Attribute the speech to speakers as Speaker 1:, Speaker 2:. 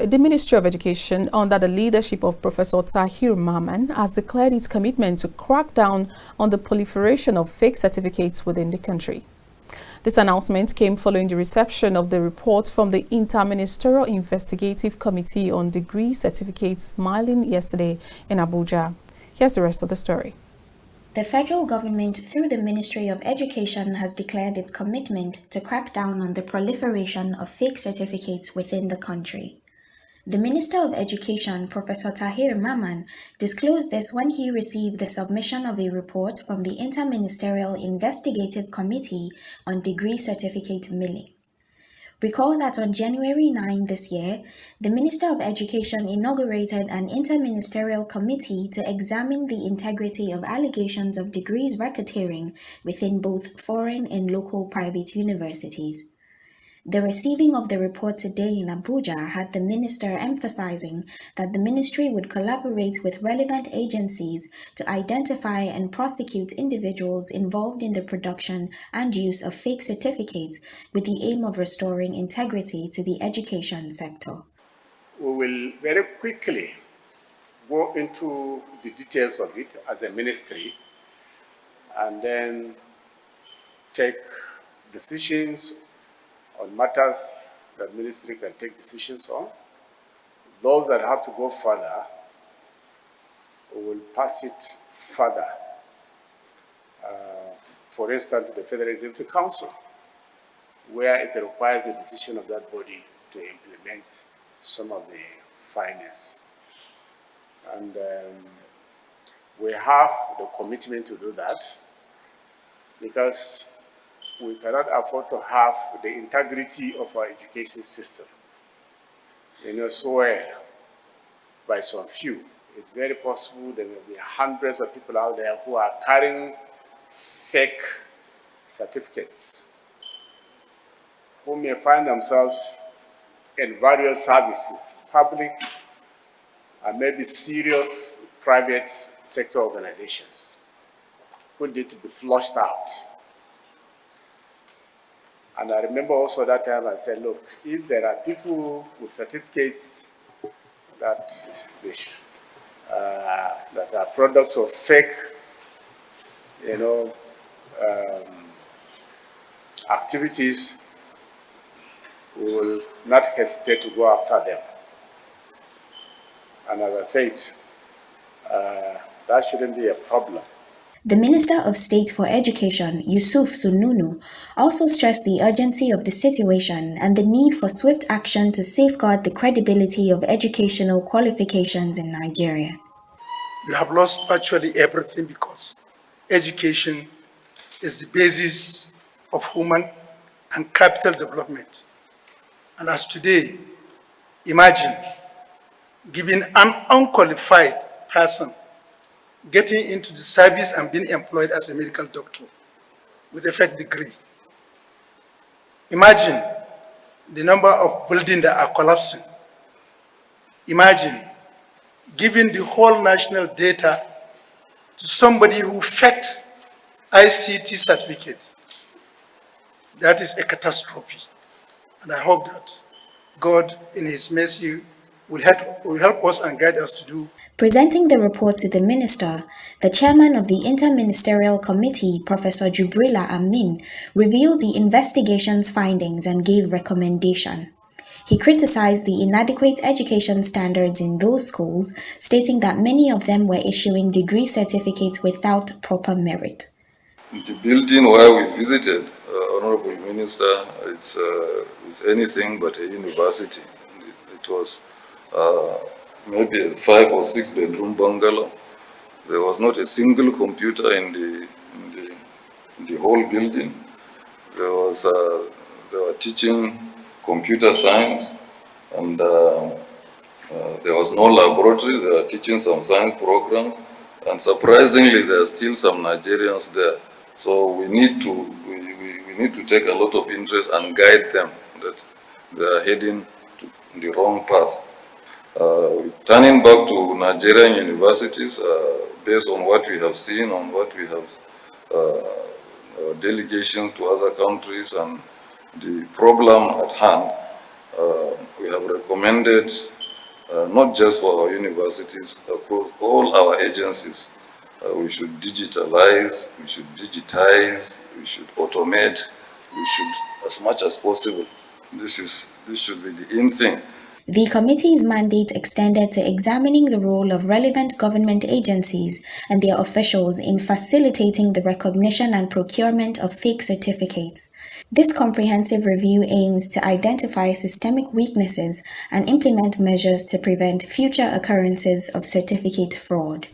Speaker 1: the Ministry of Education, under the leadership of Professor Tahir Maman, has declared its commitment to crack down on the proliferation of fake certificates within the country. This announcement came following the reception of the report from the Inter-Ministerial Investigative Committee on Degree Certificates Smiling yesterday in Abuja. Here's the rest of the story.
Speaker 2: The federal government, through the Ministry of Education, has declared its commitment to crack down on the proliferation of fake certificates within the country. The Minister of Education, Professor Tahir Maman, disclosed this when he received the submission of a report from the Inter-Ministerial Investigative Committee on Degree Certificate Milling. Recall that on January 9 this year, the Minister of Education inaugurated an interministerial committee to examine the integrity of allegations of degrees racketeering within both foreign and local private universities. The receiving of the report today in Abuja had the minister emphasizing that the ministry would collaborate with relevant agencies to identify and prosecute individuals involved in the production and use of fake certificates with the aim of restoring integrity to the education sector.
Speaker 3: We will very quickly go into the details of it as a ministry and then take decisions on matters that ministry can take decisions on. Those that have to go further, we will pass it further. For instance, to the Federal Executive Council, where it requires the decision of that body to implement some of the findings. And we have the commitment to do that because we cannot afford to have the integrity of our education system, soiled by some few. It's very possible there will be hundreds of people out there who are carrying fake certificates, who may find themselves in various services, public and maybe serious private sector organizations, who need to be flushed out. And I remember also that time I said, look, if there are people with certificates that are products of fake, activities, we will not hesitate to go after them. And as I said, that shouldn't be a problem.
Speaker 2: The Minister of State for Education, Yusuf Sununu, also stressed the urgency of the situation and the need for swift action to safeguard the credibility of educational qualifications in Nigeria.
Speaker 4: We have lost virtually everything because education is the basis of human and capital development. And as today, imagine giving an unqualified person getting into the service and being employed as a medical doctor with a fake degree. Imagine the number of buildings that are collapsing. Imagine giving the whole national data to somebody who faked ICT certificates. That is a catastrophe. And I hope that God, in His mercy, will help us and guide us to do.
Speaker 2: Presenting the report to the minister, the chairman of the Interministerial Committee, Professor Jubrila Amin, revealed the investigation's findings and gave recommendation. He criticized the inadequate education standards in those schools, stating that many of them were issuing degree certificates without proper merit.
Speaker 5: The building where we visited, Honorable Minister, it's anything but a university. It was maybe a 5 or 6 bedroom bungalow. There was not a single computer in the whole building. They were teaching computer science, and there was no laboratory. They were teaching some science programs, and surprisingly, there are still some Nigerians there. So we need to take a lot of interest and guide them that they are heading to the wrong path. Turning back to Nigerian universities, based on what we have seen, on what we have delegations to other countries and the problem at hand, we have recommended not just for our universities, across all our agencies. We should digitalize, we should digitize, we should automate, we should, as much as possible. This should be the in thing.
Speaker 2: The committee's mandate extended to examining the role of relevant government agencies and their officials in facilitating the recognition and procurement of fake certificates. This comprehensive review aims to identify systemic weaknesses and implement measures to prevent future occurrences of certificate fraud.